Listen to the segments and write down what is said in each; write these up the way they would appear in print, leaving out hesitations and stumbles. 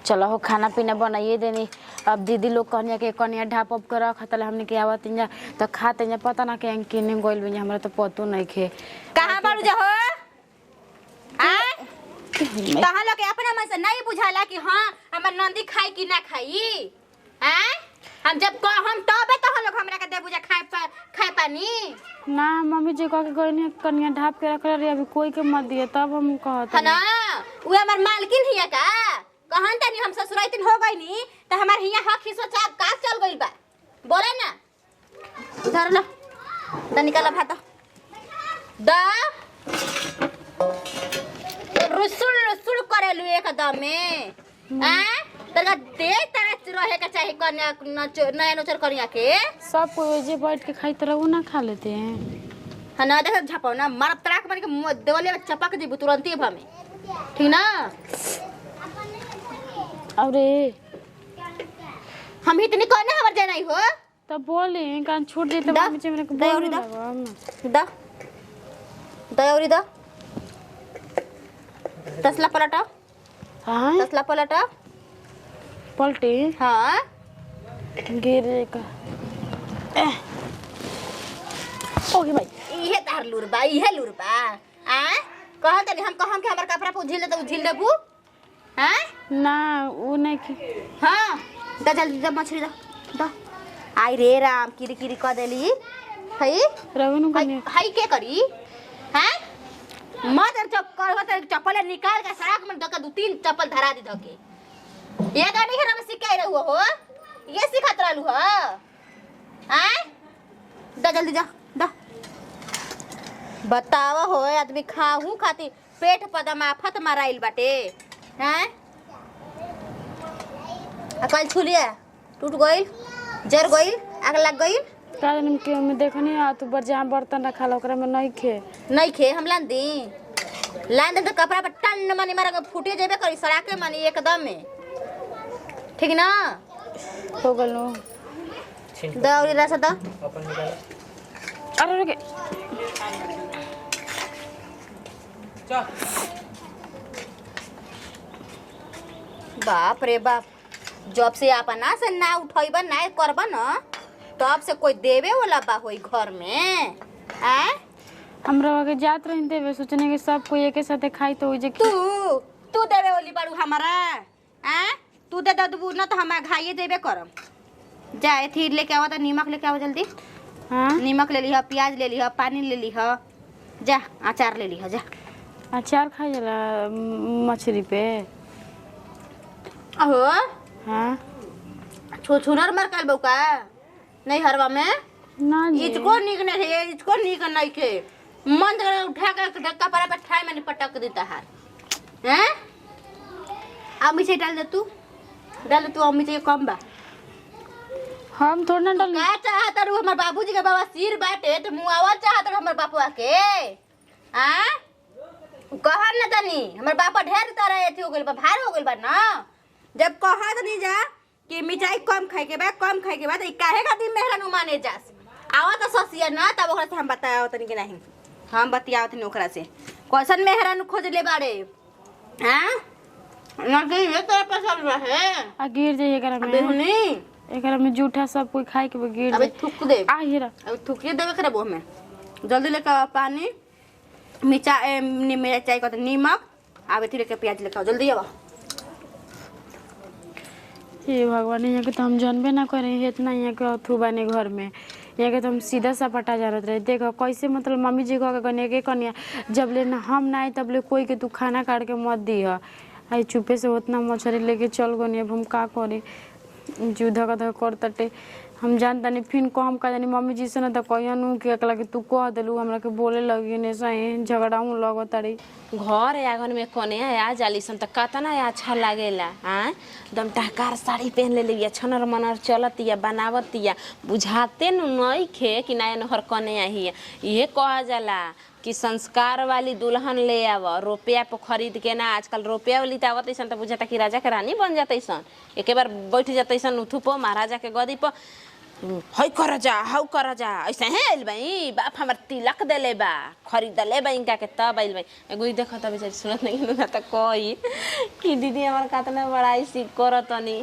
चलो हो खाना पीना बनाइए देनी। अब दीदी लोग कहनिया के कनिया ढाप अप कर रख तले हमने के आवत इंजा तो खाते इंजा पता ना के किने गोइल बिया हमरा तो पतो नहीं खे कहां बाड़ू जा हो आ कहां लगे अपना मन से नहीं बुझाला कि हां हमर नंदी खाई कि ना खाई हैं हम जब हम तबे तो लोग हमरा के दे बुझा खाए पानी ना मम्मी जी कह के गइनी कनिया ढाप के रख रही अभी कोई के मत दिए तब हम कहत है ना उ हमर मालकिन हिया का कहन तनी हम ससुराइतिन हो गइनी त हमर हिया हक हिस्सा चाप का चल गइल बा बोले ना धर लो द निकाल भात द रुसुल रुसुल करेलु एकदम में हैं तका दे तरह रहे का चाहे कन्या नया नोचर कन्या के सब कोई जे बैठ के खाई तरह ना खा लेते हैं है ना देख झपाओ ना मार तराक मार के देवले में चपक जी तुरंत ही भमे ठीक ना अरे हम इतनी कौन खबर जाना ही हो तब बोले कान छोड़ दे तो मम्मी जी मेरे को बोल दा दयावरी दा तसला पलटा हां तसला पलटा पलटे हां गिर का ओके भाई इहे तार लुरबा इहे लुरबा आ कहत हम कहम के हमर कपड़ा पर झिल दे तो झिल देबू हैं ना वो नहीं की हां दा जल्दी दा मछली दा आई रे राम किरी किरी क देली हई रवनु कने हई के करी हैं मत चक्कर होत चप्पल निकाल के सड़क में दका दो तीन चप्पल धरा दी धके ये गाड़ी है हम सिखाई रहू हो ये सिखात रहलू हो हैं दा जल्दी जा दा बताव हो आदमी खाहू खाती पेट पदम आफत माराइल बाटे हैं अकल छुलिया टूट गइल जर गइल आग लग गइल कारण के में देखनी आ तो जहां बर्तन रखा ओकरा में नहीं खे हम लान दे तो कपड़ा पर टन मनी मारा फूटे जेबे करी सड़ाके मनी एकदम में ठीक ना हो गलो दौरी रस द अपन निकाल अरे रुके चल बाप रे बाप जब से अपना से ना उठैबा ना करबा ना तब से कोई देवे वाला बा होई घर में आ हमरा के जात रही देवे सोचने के सब कोई एक साथे खाई तो जे तू देवे वाली बाड़ू हमारा आ तू दे दबू ना तो हम खाइए देबे करम जा एथी लेके आवा तो नीमक लेके आवा जल्दी हां नीमक ले लिहा प्याज ले लिहा पानी ले लिहा जा अचार ले लिहा जा अचार खाई जाला मछली पे अहो हां छुनर मर कल बौका नहीं हरवा में ना जी इसको नीक नहीं है इसको नीक नहीं के मन कर उठा के धक्का पड़ा पे ठाई में पटक देता है हैं अब मिर्ची डाल दे तू मिर्ची कम बा हम थोड़ा ना डाल का चाहत रू हमर बाबूजी के बाबा सिर बाटे तो मुआवा चाहत रू हमर बापुआ के आ कहन न तनी हमर बापा ढेर तरह एथी हो गेल बा भार हो गेल बा ना जब कहत नहीं जा कि मिठाई कम खाए के बाद ई काहे खातिर मेहरानू माने जास आवा तो ससिया ना तब ओकरा से हम बताया तनी के नहीं हम बतियावत नहीं ओकरा से कैसन मेहरानू खोज ले बाड़े हां लगे ये तरह पर सब रहे आ गिर जाइए एकरा में बेहुनी एकरा में जूठा सब कोई खाए के गिर अबे थूक दे आ हेरा अब थूकिए देवे करे वो में जल्दी लेके आओ पानी मिर्चाई का नीमक आवे थी लेके प्याज लेके आओ जल्दी आओ हे भगवान यहाँ के तो हम जानबे ना करे इतना यहाँ के अथू बने घर में यहाँ के तो हम सीधा सपाटा जानत रहे देखो कैसे मतलब मम्मी जी कह के कनिया जब ले ना हम ना आए तब ले कोई के तू खाना काट के मत दी है आई चुपे से उतना मछली लेके चल गनी अब हम का करे जीव धक धक कर तटे हम जानता नहीं फिर कम का जानी मम्मी जी से ना तो कहनु कि अकला के तू कह देलू हमरा के बोले लगी ने सही झगड़ाऊ लगत तारी घर आंगन में कोने आ जाली सन त कतना अच्छा लागेला हां एकदम टहकार साड़ी पहन ले लिया छनर मनर चलतिया बनावतिया बुझाते नहीं खे कि नया नहर कने आई ये कहा जाला कि संस्कार वाली दुल्हन ले आव रुपया पर खरीद के ना आजकल रुपया वाली तावत ऐसा तो बुझाता कि राजा के रानी बन जाते सन एक बार बैठ जाते सन उठू पर महाराजा के गदी पर हई कर जा हौ कर जा ऐसे है आइल भाई बाप हमर तिलक देले बा खरीदले बा इनका के तब आइल भाई एगो देखो त बेचारी सुनत नहीं ना त कही कि दीदी हमर कातना बड़ाई सी करतनी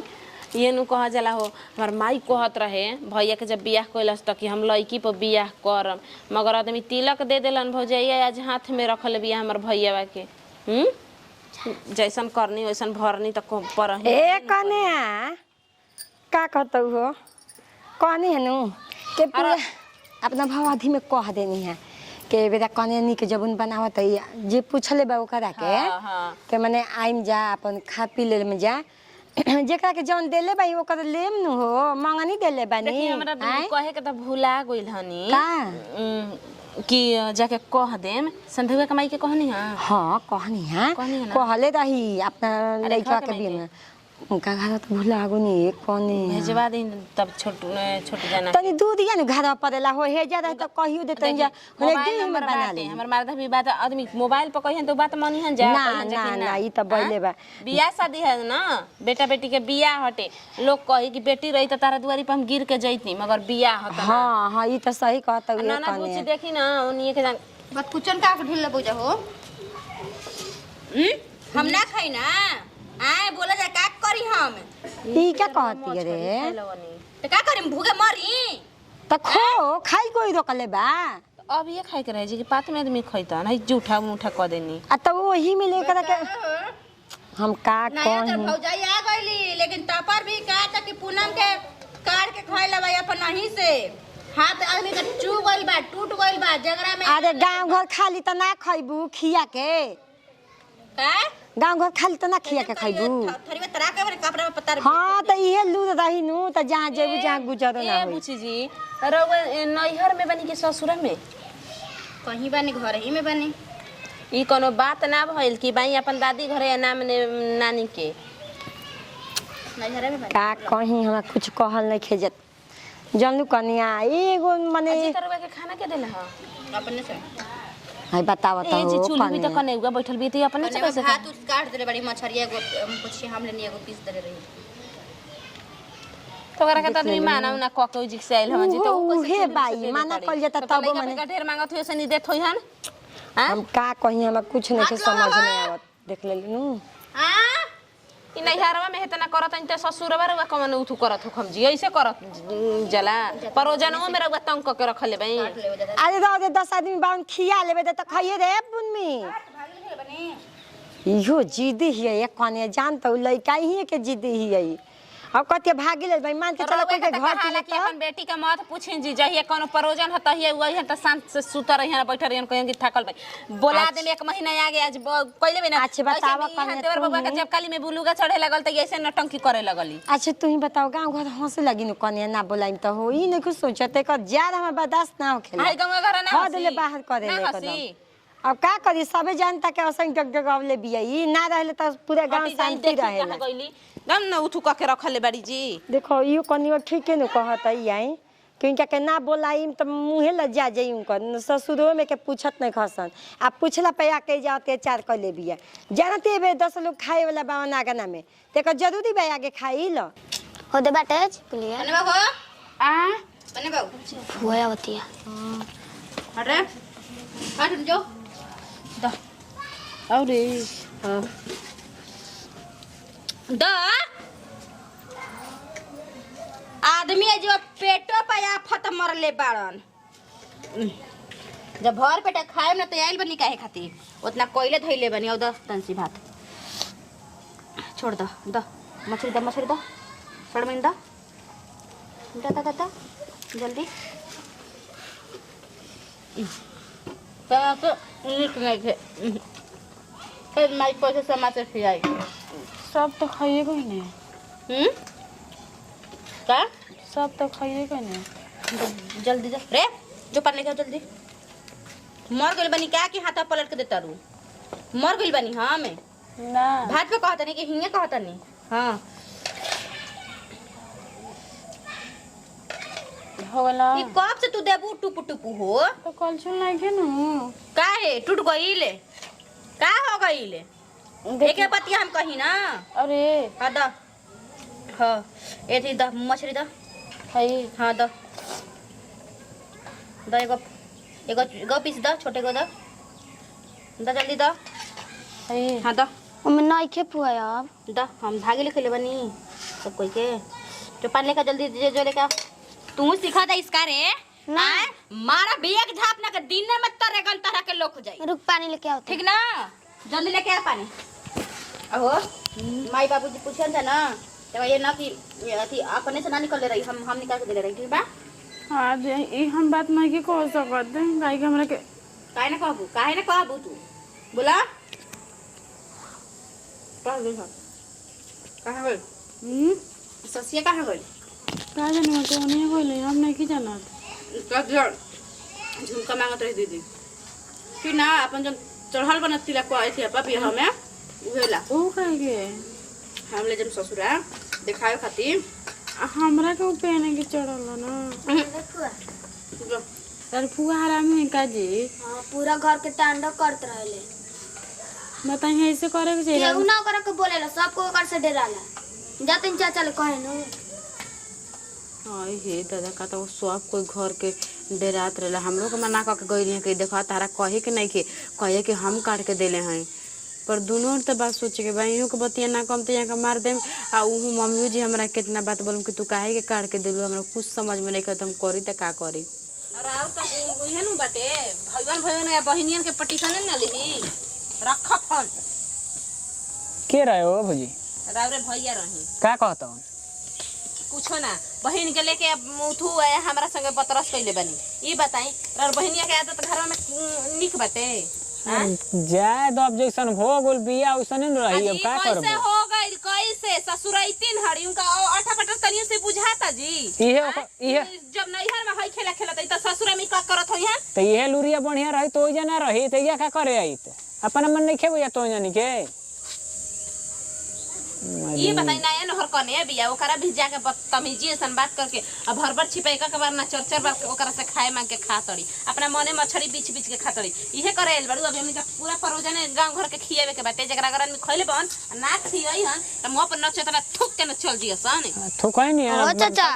ये नु कह जाला हो हमर माई कहत रहे भैया के जब बियाह कइलस त कि हम लड़की पर बियाह करम मगर आदमी तिलक दे देलन भौजैया आज हाथ में रखल बिया हमर भैया के जैसन करनी वैसन भरनी त पर ए कने का कहतौ हो कने हनु के पूरा अपना भवाधी में कह देनी है के बेटा कने नी के जबन बनावत है जे पूछले बा ओकरा के के माने आइम जा अपन खा पी ले में जा जेकरा के जौन देले बा ओकर लेम नु हो मंगनी देले बानी देखी हमरा कहे के त भुला गइल हनी का कि जाके कह देम संधुआ कमाई के कहनी हां कहनी है कहले रही अपना लइका के भी में उनका घर तो भुला गनी कोनी भेजवा दिन तब छोटू जाना तनी दूध या न घर परेला हो हे जा तो कहियो दे तनी जा एक दिन में बना ले हमर मर्दा भी बात आदमी मोबाइल पर कहिन तो बात मानी हन जा ना ई त बइले बा बियाह शादी है ना बेटा बेटी के बियाह हटे लोग कही कि बेटी रही त तारा दुआरी पर हम गिर के जइतनी मगर बियाह हता हां ई त सही कहत है ना ना कुछ देखी ना उनिए के बस कुचन का के ढिल्ला बुझा हो हम ना खाई ना आए बोला जा का करी हम ई क्या कहती रे तो का करी भूखे मरी त खो खाई कोई रोकले बा अब ये खाए के रहे जी कि पात में आदमी खइता नहीं जूठा मुठा क देनी आ त वही में लेकर के हम का नहीं तो कौन भौजाई आ गईली लेकिन तपर भी का था कि पूनम के काट के खइला भाई अपन नहीं से हाथ आदमी का चू गइल बा टूट गइल बा जगरा में अरे गांव घर खाली त ना खइबू खिया के का गांव घर खाली त ना खिया के खइबू थरी में तरा के कपड़ा में पत्ता हां त इहे लूर रही नु त जहां जेबू जहां गुजर ना ए होई बुची जी रउआ नैहर में बनी के ससुर में कहीं बानी घर ही में बानी ई कोनो बात ना भइल कि भाई अपन दादी घरे या नाम नानी के नैहर में बानी का कहीं हमरा कुछ कहल नहीं खेजत जानलू कनिया एगो माने अजी तरवा के खाना के देला ह अपने से हाय बतावत ए जी हो चूल्ही भी त कने उगा बैठल भी त अपने से कैसे भात उस काट देले बड़ी मछरिया एगो कुछ हम लेनी एगो पीस देले रही तो करा के त आदमी माना ना क के जी से आइल हम जी तो उहे बाई माना कल जाता तब माने का ढेर मांगत हो से नहीं देत होई हन हम का कहीं हमरा कुछ नहीं के समझ में आवत देख ले नु हां ई नैहरवा में हेतना करत त ससुरवा रउआ कमन उठू करत हो हम जी ऐसे करत जला परोजनवा में रउआ तंग क के रखले भाई अरे रह दे 10 आदमी बाउन खिया लेबे त खाइए रे बुनमी इहो जिद्दी हिए एक कने जान त लइका ही के जिद्दी हिए अब कते भागी ले भाई मान के चलो कोई के घर चले कि अपन बेटी का मत पूछिन जी जहिया कोनो परोजन हता हिए वही त शांत से सुतर रहिया बैठल रहिया कहिन कि थाकल भाई बोला दे एक महीना आगे आज कइले भी ना अच्छा बतावा कने देवर बाबा के जब काली में बुलुगा चढ़े लगल त ऐसे नटंकी करे लगली अच्छा तू ही बताओ गांव घर हंसे लगी नु कने ना बोलाइम त हो ई नहीं कुछ सोचते कर ज्यादा हम बर्दाश्त ना होखेला हाय गांव घर ना हां दिले बाहर करे ले एकदम अब का करी सबे जानता के असंग जगजगावले बिया ई ना रहले त पूरा गांव शांति रहेला गइली दम न उठू क के रखले बाड़ी जी देखो इयो कनियो ठीक है न कहत आई क्योंकि के ना बोलाइम त मुंहे लज्जा जाई उनकर ससुरो में के पूछत नहीं खसन आ पूछला पे आके जाते चार कर ले बिया जानते बे 10 लोग खाए वाला बावना गना में तेको जरूरी बे आगे खाई ल हो दे बाटे प्लिया बने बाबू आ बने बाबू हुआ होती है हट रे हट जो द अरे द आदमी जो पेटो पे आफत मरले बाड़न जब भर पेट खाए ना तो आइल बनी काहे खातिर उतना कोयले धइले बनी और 10 तंसी भात छोड़ द मछली द छोड़ में द जल्दी तो निक नहीं थे फिर माइक पर से समाज से खिलाई सब तो खाइए कोई नहीं का सब तो खाइए कोई नहीं जल्दी जा रे जो पढ़ने का जल्दी मर गइल बनी का कि हाथ पलट के देता रू मर गइल बनी हां मैं ना भात पे कहता नहीं कि हिंगे कहता नहीं हां हो गला ई कब से तू देबू टुपु हो तो कल चल नहीं के नु काहे टूट गइले का हो गइले एके बतिया हम कही ना अरे हां द हां एथी द मछली द है हाँ दो दो एगो एगो एगो पीस दो छोटे को दो जल्दी दो है हाँ दो ओमे नइखे फुआ अब दो हम भागे लिखे ले बनी सब कोई के जो पान लेकर जल्दी जो लेकर तू सिखा दे इसका रे ना मारा बेग झापना के दिन में तरह गन तरह के लोग हो जाए रुक पानी लेके आओ ठीक ना जल्दी लेके आ पानी अहो माई बाबूजी पूछन था ना तो ये ना कि अथी अपने से ना निकल रही हम निकाल के दे रही ठीक बा हाँ ये हम बात नहीं की कह सकते हैं काहे कि हमरा के काहे ना कहबू तू बोला कहाँ गई ससिया कहाँ गई का जाने मैं तो नहीं बोले हम नहीं की जाना झुमका मांगत रही दीदी फिर ना अपन जब चढ़ल बनत तिला को आई थी पापी हमें उहेला ओ काहे के हम ले जब ससुरा दिखाए खातिर हमरा के पहने के चढ़ल ना तर फुआ हरामी है का जी हां पूरा घर के तांडव करत रहले बताइए ऐसे करे के चाहिए केहू ना करे के बोलेला सबको ओकर से डराला जातिन चाचा ले कहे न हाँ हे दादा का तो सब कोई घर के डेरात रहला हमरो के मना क के गई रही कि देखा तारा कहे के नहीं के कहे कि हम काट के देले हैं पर दोनों तो बात सोचे के भाइयों के बतिया ना कम तो यहाँ का मार देम आ ऊ मम्मी जी हमरा कितना बात बोलम कि तू काहे के काट के देलू हमरा कुछ समझ में नहीं करत हम करी त का करी और आउ त ओहे नु बाटे भईवन या बहिनियन के पटिशन न लिही रख फोन के रहे हो भौजी रावरे भैया रही का कहता हूँ कुछो ना बहिन के लेके मुथू आया हमरा संगे बतरस कइले बनी ई बताई और बहिनिया के आदत घर में निक बाटे जाए दब जैसन हो गोल बिया वैसन न रही अब का करब कैसे हो गइल कैसे ससुराइतिन हड़ी उनका आठा पटर तनियो से बुझाता जी इहे जब नैहर में हई खेला खेलत त ससुरा में का करत होई हैं तो इहे लुरिया बढ़िया रही तो जना रही तो या का करे आई अपन मन नहीं खेबो या तो जानी के ये बताई ना ये नहर कने बिया ओकरा भी जाके बदतमीजी सन बात करके अब भरभर छिपे का बार ना चरचर बार ओकरा से खाए मांग के खा तड़ी अपना मने मछली बीच बीच के खा तड़ी इहे करे एल बड़ू अभी हमनी का पूरा परोजने गांव घर के खियावे के बाटे जकरा घर में खइले बन ना खियई हन त मुंह पर नचे तना थुक के न चल दिया सन थुकई नहीं ओ चाचा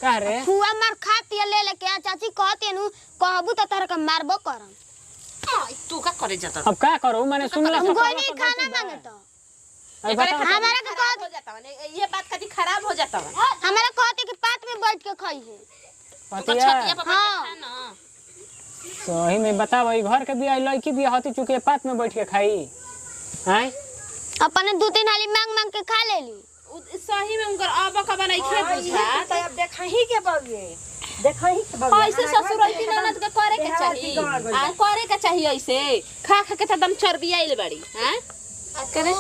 का रे फुआ मार खाती ले लेके आ चाची कहते नु कहबू त तार के मारबो करम तू का करे जाता अब का करू मैंने सुनला कोई नहीं खाना मांगे तो हमारा के खराब हो जाता ये बात कभी खराब हो जाता हमारा कहते कि पात में बैठ के खाई है पतिया हां सही में बताओ ई घर के बिया लड़की बिया होती चुके पात में बैठ के खाई हैं अपने दो तीन हाली मांग मांग के खा लेली सही में उनकर अब का बनाई खे बुझा त अब देखही के बउए देखही के बउए ऐसे ससुराइती ननद के करे के चाहिए आ करे के चाहिए ऐसे खा खा के त दम चर्बी आइल बड़ी हैं करे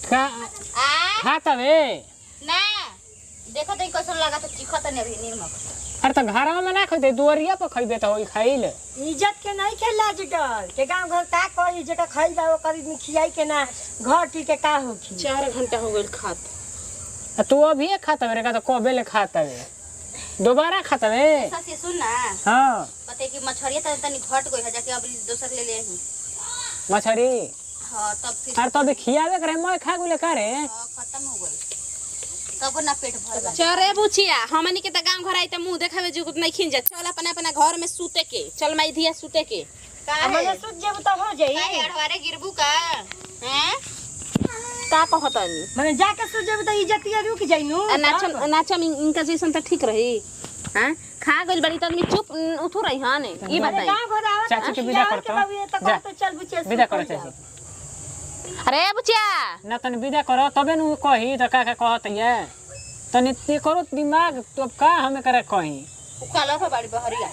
का खाता वे ना देखो तो कैसन लगा तो चिखत नहीं अभी नीमक अरे तो घरवा में ना खइते दुआरिया पर खइबे तो होई खाइल इज्जत के नहीं के लाज डर के गांव घर का कही जेटा खाई जाओ करी में खियाई के ना घर टी के का होखी 4 घंटा हो गइल खात तू अभी खाता रे का तो कबे ले खाता वे दोबारा खाता वे ससी सुन ना हां पते कि मछरिया तनी घट गई है जाके अब दूसर ले ले ही मछरी हां तब फिर अरे तो अभी खियावे करे मैं खा गुले का रे खत्म हो गई तब ना पेट भर गया चरे बुचिया हमनी के त गांव घर आई त मुंह देखावे जुगत नहीं खिन जा चल अपना अपना घर में सूते के चल माई धिया सूते के हमने सुत जेब तो हो जाई काहे अड़वारे गिरबू का हैं का कहतनी माने जाके सुत जेब तो इज्जतिया रुक जाई नु नाचम इनका जैसन त ठीक रही हैं खा गइल बड़ी त आदमी चुप उठो रही हां ने ई बताई गांव घर आवत चाची के विदा करतो जा तो चल बुचे विदा कर चाची अरे बुचिया ना तनी विदा करो तबे नु कही त का कहत है तनी ते करो दिमाग तो का हमें करे कही उकाला था बाड़ी बहरिया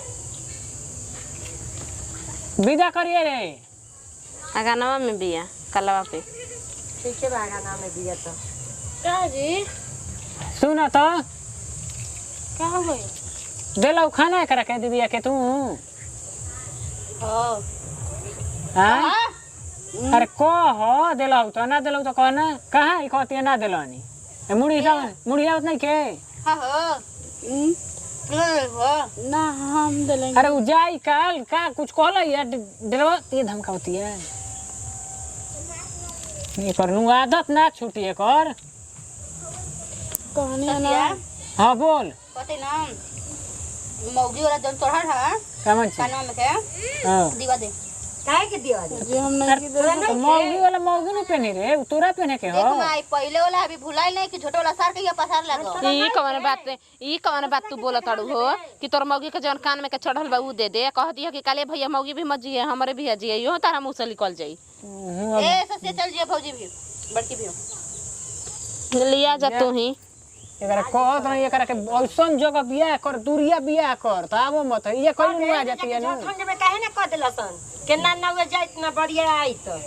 विदा करिए रे अगानवा में बिया कलवा पे ठीक है बागा नाम में दिया तो का जी सुना तो का हो गई देलौ खाना करा के दीदी के तू हां हां अरे कह देलौ तो ना देलौ तो कहना कहां ई कहती ना देलनी ए मुड़ी आवत नहीं के हां हो ना हम देलेंगे अरे उ जाई काल का कुछ कहला या देलवा ते धमकावती है ये पर नु आदत ना छूटी कर कहनी है ना हाँ बोल कहते ना मौगी वाला जब चढ़ा था कमन छी कानवा में के हाँ दीवा दे काहे के दिया जे हम नहीं तो मौगी वाला मौगी नहीं पहनी रे उ तोरा पहने के हो देख माई पहले वाला अभी भुलाई नहीं कि छोटे वाला सर के ये पसार लगो ई कौन बात तू बोलत ताड़ू हो कि तोर मौगी के जौन कान में के चढ़ल बा उ दे दे कह दिया कि काले भैया मौगी भी मत जिए हमरे भी जिए यो तारा मुंह से निकल जाई ए ससे चल जिए भौजी भी बड़की भी लिया जा तू ही एकरा कहत नहीं एकरा के ऐसन जगह बियाह कर दूरिया बियाह कर त आबो मत ये कोई नहीं आ जाती है ना ठंड में काहे ना कह देलसन के ना ना हुए जाए इतना बढ़िया आई तो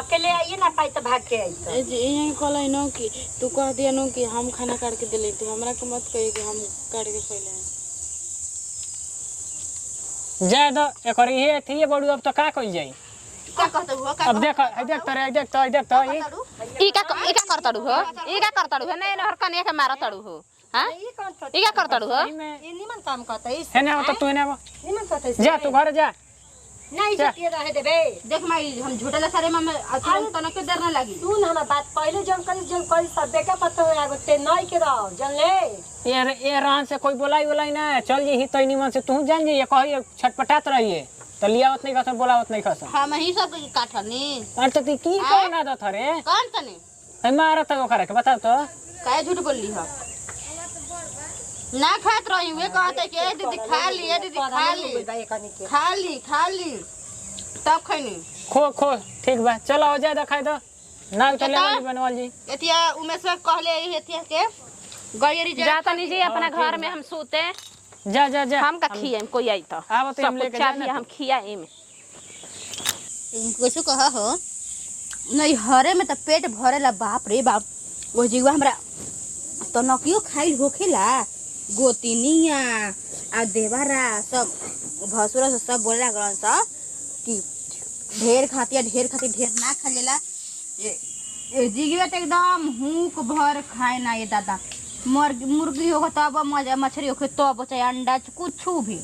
अकेले आइए ना पाई तो भाग के आई तो यही कहले न कि तू कह दिया न कि हम खाना काट के देले तू हमरा के मत कही कि हम काट के खइले जाए दो एकर ये थी बड़ू अब तो का कइल जाई क्या कहते हो का अब देख देख तो ई का करताड़ू हो ई का करताड़ू है नहीं हर कन्या के मारताड़ू हो हां ये कौन सा ई का करताड़ू हो ये निमन काम करता है है ना तो तू ने निमन करता है जा तू घर जा नहीं जतिए रहे देबे देख माई हम झूठे ला सारे में तुरंत तने के डर ना लगी तू ना हमार बात पहले जन करी सब देखा पता हो आगो ते नहीं के रहो जन ले ये रहन से कोई बोलाई ना चल जी ही तई निमन से तू जान जी ये कही छटपटात रहिए तो लियावत नहीं खसन बोलावत नहीं खसन हम ही सब के काटनी अरे तो ती की कौन आदत रे कौन तने है मारत है ओकरा के बताओ तो काहे झूठ बोलली हो ना खात रही वे कहते कि ए दीदी खा ली ए दीदी खा ली तब खैनी खो ठीक बा चलो हो जाए खाई दो ना चले वाली बनवाल जी एतिया उमेश में कहले एतिया के गयरी जा तनी जी अपना घर में हम सोते जा हम का खियाम कोई आई तो आब तो हम लेके चाहिए हम खियाए में कैसे कहा हो नहीं हरे में तो पेट भरेला बाप रे बाप वो जीवा हमरा तो नकियो खाइल होखेला गोतिनिया आ देवारा सब भसुरा से सब बोले लागल स कि ढेर खातिर ढेर ना खा लेला ये जीवा तो एकदम हुक भर खाए ना ये दादा मुर्गी होगा तब मछली होखे तब चाहे अंडा कुछ भी